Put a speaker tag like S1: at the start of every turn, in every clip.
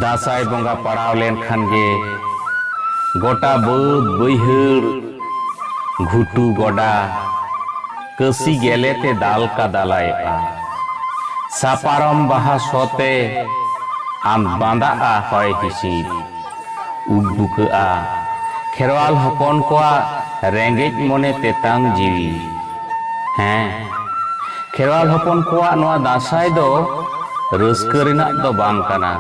S1: दासाई बंगा पड़ाव लेनखान गे गोटा बद बैहर घुटू गड़ा कसी गेलेते दाल का दालाया सापारम बाहा सोते आम बांदा हय हिसिद उबुका खेरवाल हपन को रेंगेज मने तेतांग जीवी हैं खेरवाल हपन को दासाई दो रस्का रेनाक दो बांग काना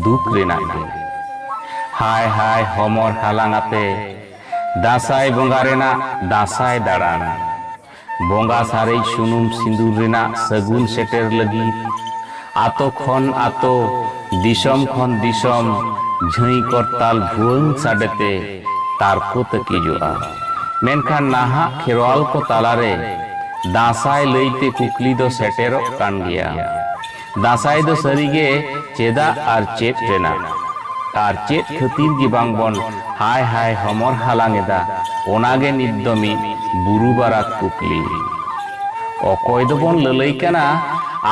S1: दुख रेनाक गे हाय हाय हमर हालांगाते दासाई बंगा रेना दासाई दाड़ान बंगा सारे सुनुम सिंदूर रेना सगुन सेटेर लगी आतो खन आतो दिसम खन दिसम झई करताल भुवंग साडेते तारको तकीजुआ मेनखान नाहा खेरवाल को तालारे दासाई लईते कुकली दो सेटेरो कान गया दासाई दो सरीगे चेदा आर चेत रेना आर चेत खतीर गी बांगबन हाय हाय हमर हालांगेदा ओनागे निद्दमी बुरु बाराक कुकली अकय दोबन ललई काना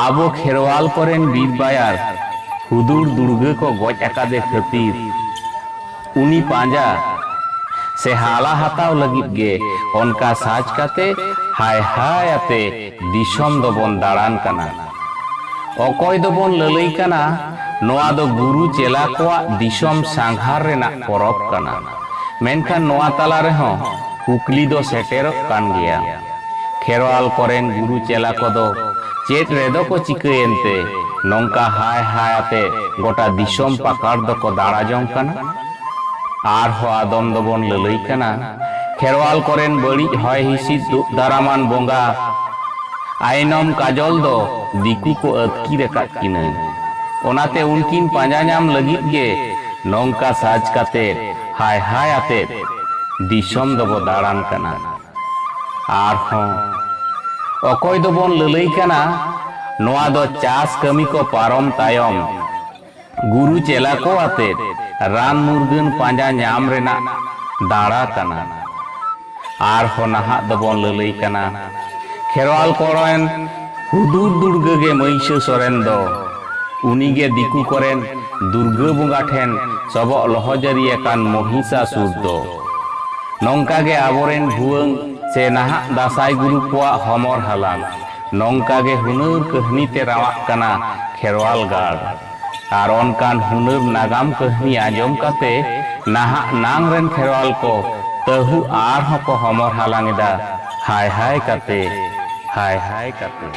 S1: आबो खेरवाल करेन बीर बायार हुदुर दुर्गे को गज एकादे खतीर उनी पांजा से हाला हाताव लगित गे उनका साज काते हाय हाय आते दिसम दोबन दाड़ान काना अकय दोबन ललई काना नोआ दो गुरु चेला कोआ दिसम सांघार रेना परब काना मेनखान नोआ ताला रेहों कुकली दो सेटेरो कान गया खेरवाल करेन गुरु चेला को दो चेत रेदो को चिकयेनते नोंका हाय हाय आते गोटा दिसम पाकार दो को दाड़ा जों काना आर हो आदम दोबन ललई काना खेरवाल करेन बड़ी हय हिसिद दारामान बंगा आइनम काजल दो दिकू को अतकी रेका किने ओनाते उनकिन पांजा नाम लगित गे नोंका साज काते हाय हाय आते दिसम दोबो दाड़ान काना आर हो अकय दोबन ललई काना नोआ दो चास कमी को पारम तायम गुरु चेला को आते रान मुर्गन पांजा नाम रेना दाड़ा काना आर हो नाहा दोबन ललई काना खेरवाल करेन हुदुर दुर्गे गे मैसो सोरेन दो उनीगे दिकू करेन दुर्गे बंगा ठेन सबो लहजरिया कान महिषासुर दो नौका गे आबोरेन भुवंग से नाहा दासाई गुरु को हमर हालांग नौका गे हुनर कहनी ते रावाक काना खेरवाल गाड़ आर ओनकान हुनर नागाम कहनी आजम काते नाहा नांग रेन खेरवाल को तहु आर हको हमर हालांगेदा हाय हाय काते हाय हाय काते।